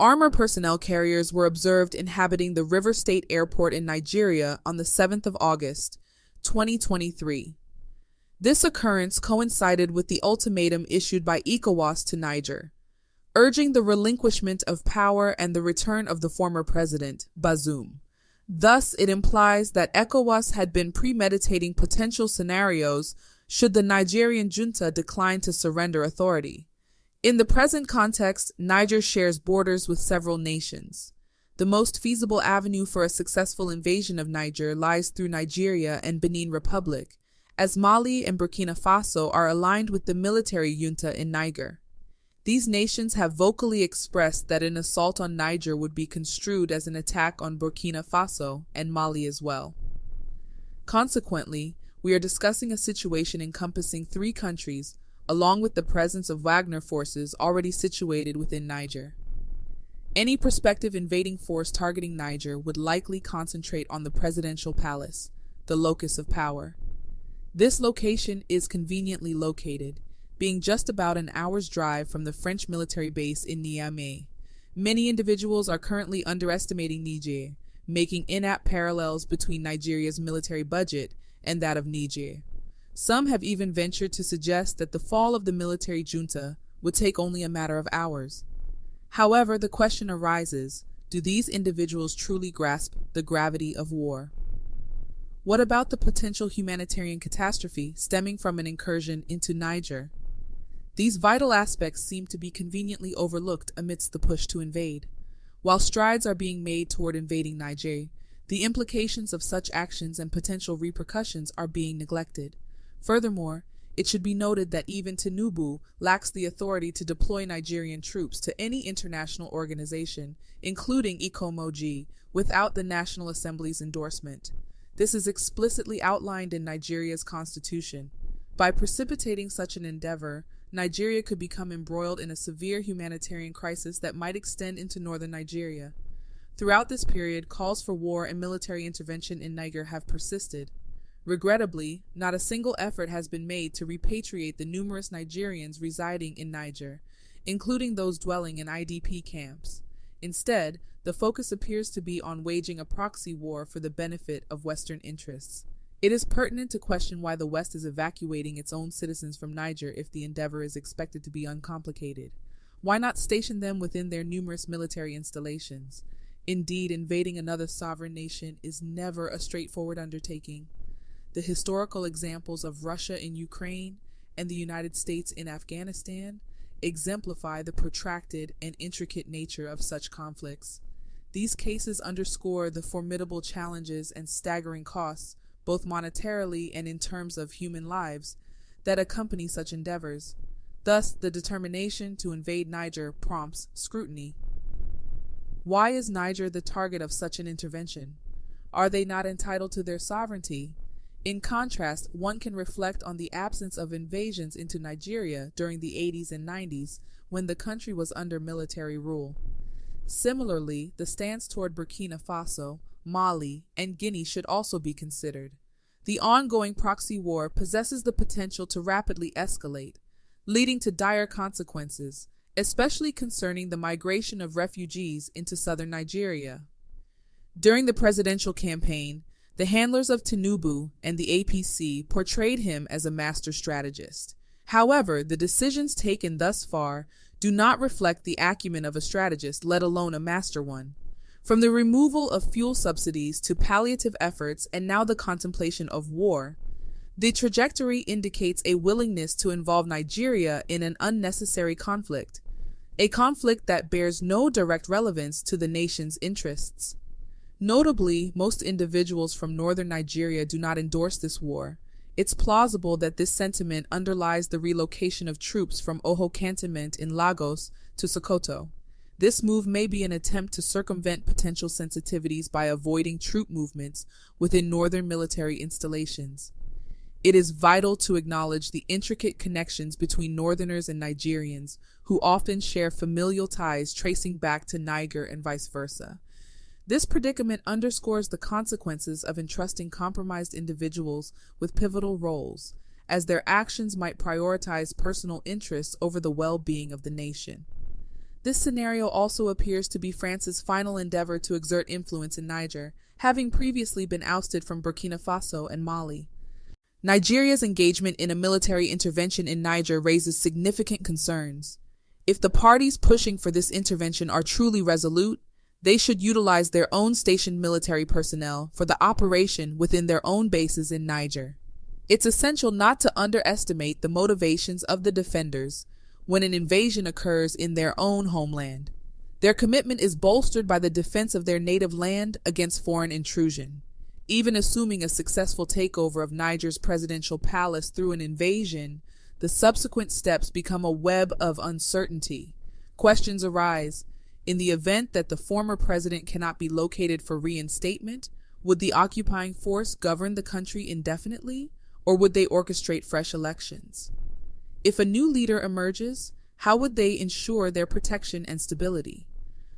Armor personnel carriers were observed inhabiting the River State Airport in Nigeria on the 7th of August, 2023. This occurrence coincided with the ultimatum issued by ECOWAS to Niger, urging the relinquishment of power and the return of the former president, Bazoum. Thus, it implies that ECOWAS had been premeditating potential scenarios should the Nigerian junta decline to surrender authority. In the present context, Niger shares borders with several nations. The most feasible avenue for a successful invasion of Niger lies through Nigeria and Benin Republic, as Mali and Burkina Faso are aligned with the military junta in Niger. These nations have vocally expressed that an assault on Niger would be construed as an attack on Burkina Faso and Mali as well. Consequently, we are discussing a situation encompassing 3 countries, along with the presence of Wagner forces already situated within Niger. Any prospective invading force targeting Niger would likely concentrate on the presidential palace, the locus of power. This location is conveniently located, being just about an hour's drive from the French military base in Niamey. Many individuals are currently underestimating Niger, making inapt parallels between Nigeria's military budget and that of Niger. Some have even ventured to suggest that the fall of the military junta would take only a matter of hours. However, the question arises, do these individuals truly grasp the gravity of war? What about the potential humanitarian catastrophe stemming from an incursion into Niger? These vital aspects seem to be conveniently overlooked amidst the push to invade. While strides are being made toward invading Niger, the implications of such actions and potential repercussions are being neglected. Furthermore, it should be noted that even Tinubu lacks the authority to deploy Nigerian troops to any international organization, including ECOWAS, without the National Assembly's endorsement. This is explicitly outlined in Nigeria's constitution. By precipitating such an endeavor, Nigeria could become embroiled in a severe humanitarian crisis that might extend into northern Nigeria. Throughout this period, calls for war and military intervention in Niger have persisted. Regrettably, not a single effort has been made to repatriate the numerous Nigerians residing in Niger, including those dwelling in IDP camps. Instead, the focus appears to be on waging a proxy war for the benefit of Western interests. It is pertinent to question why the West is evacuating its own citizens from Niger if the endeavor is expected to be uncomplicated. Why not station them within their numerous military installations? Indeed, invading another sovereign nation is never a straightforward undertaking. The historical examples of Russia in Ukraine and the United States in Afghanistan exemplify the protracted and intricate nature of such conflicts. These cases underscore the formidable challenges and staggering costs, both monetarily and in terms of human lives, that accompany such endeavors. Thus, the determination to invade Niger prompts scrutiny. Why is Niger the target of such an intervention? Are they not entitled to their sovereignty? In contrast, one can reflect on the absence of invasions into Nigeria during the 80s and 90s when the country was under military rule. Similarly, the stance toward Burkina Faso, Mali, and Guinea should also be considered. The ongoing proxy war possesses the potential to rapidly escalate, leading to dire consequences, especially concerning the migration of refugees into southern Nigeria. During the presidential campaign, the handlers of Tinubu and the APC portrayed him as a master strategist. However, the decisions taken thus far do not reflect the acumen of a strategist, let alone a master one. From the removal of fuel subsidies to palliative efforts and now the contemplation of war, the trajectory indicates a willingness to involve Nigeria in an unnecessary conflict, a conflict that bears no direct relevance to the nation's interests. Notably, most individuals from northern Nigeria do not endorse this war. It's plausible that this sentiment underlies the relocation of troops from Oho Cantonment in Lagos to Sokoto. This move may be an attempt to circumvent potential sensitivities by avoiding troop movements within northern military installations. It is vital to acknowledge the intricate connections between Northerners and Nigerians, who often share familial ties tracing back to Niger and vice versa. This predicament underscores the consequences of entrusting compromised individuals with pivotal roles, as their actions might prioritize personal interests over the well-being of the nation. This scenario also appears to be France's final endeavor to exert influence in Niger, having previously been ousted from Burkina Faso and Mali. Nigeria's engagement in a military intervention in Niger raises significant concerns. If the parties pushing for this intervention are truly resolute, they should utilize their own stationed military personnel for the operation within their own bases in Niger. It's essential not to underestimate the motivations of the defenders when an invasion occurs in their own homeland. Their commitment is bolstered by the defense of their native land against foreign intrusion. Even assuming a successful takeover of Niger's presidential palace through an invasion, the subsequent steps become a web of uncertainty. Questions arise. In the event that the former president cannot be located for reinstatement, would the occupying force govern the country indefinitely, or would they orchestrate fresh elections? If a new leader emerges, how would they ensure their protection and stability?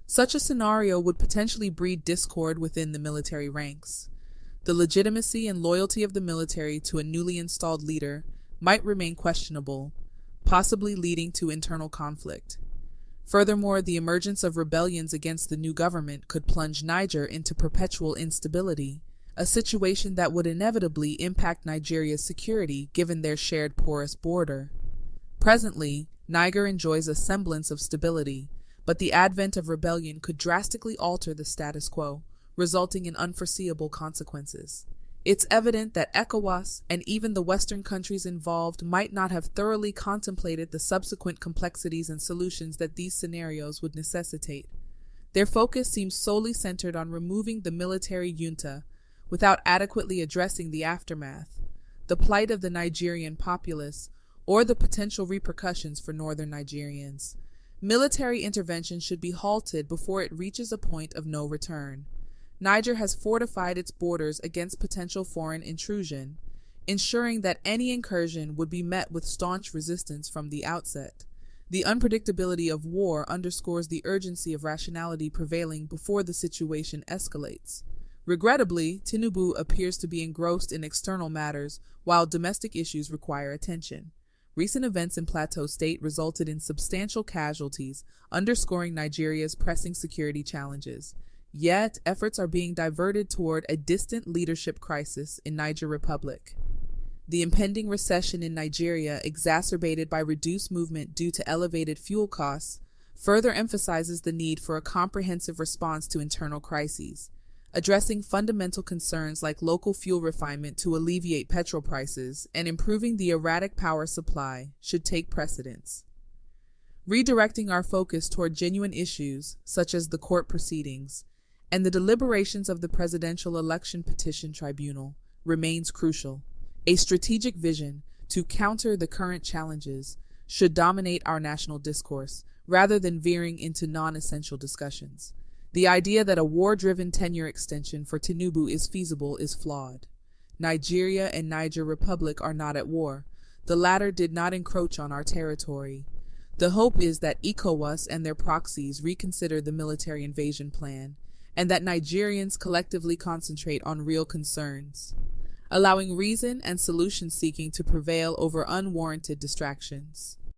Such a scenario would potentially breed discord within the military ranks. The legitimacy and loyalty of the military to a newly installed leader might remain questionable, possibly leading to internal conflict. Furthermore, the emergence of rebellions against the new government could plunge Niger into perpetual instability, a situation that would inevitably impact Nigeria's security given their shared porous border. Presently, Niger enjoys a semblance of stability, but the advent of rebellion could drastically alter the status quo, resulting in unforeseeable consequences. It's evident that ECOWAS and even the Western countries involved might not have thoroughly contemplated the subsequent complexities and solutions that these scenarios would necessitate. Their focus seems solely centered on removing the military junta, without adequately addressing the aftermath, the plight of the Nigerian populace, or the potential repercussions for northern Nigerians. Military intervention should be halted before it reaches a point of no return. Niger has fortified its borders against potential foreign intrusion, ensuring that any incursion would be met with staunch resistance from the outset. The unpredictability of war underscores the urgency of rationality prevailing before the situation escalates. Regrettably, Tinubu appears to be engrossed in external matters, while domestic issues require attention. Recent events in Plateau State resulted in substantial casualties, underscoring Nigeria's pressing security challenges. Yet, efforts are being diverted toward a distant leadership crisis in Niger Republic. The impending recession in Nigeria, exacerbated by reduced movement due to elevated fuel costs, further emphasizes the need for a comprehensive response to internal crises. Addressing fundamental concerns like local fuel refinement to alleviate petrol prices and improving the erratic power supply should take precedence. Redirecting our focus toward genuine issues, such as the court proceedings, and the deliberations of the Presidential Election Petition Tribunal, remains crucial. A strategic vision to counter the current challenges should dominate our national discourse, rather than veering into non-essential discussions. The idea that a war-driven tenure extension for Tinubu is feasible is flawed. Nigeria and Niger Republic are not at war. The latter did not encroach on our territory. The hope is that ECOWAS and their proxies reconsider the military invasion plan, and that Nigerians collectively concentrate on real concerns, allowing reason and solution-seeking to prevail over unwarranted distractions.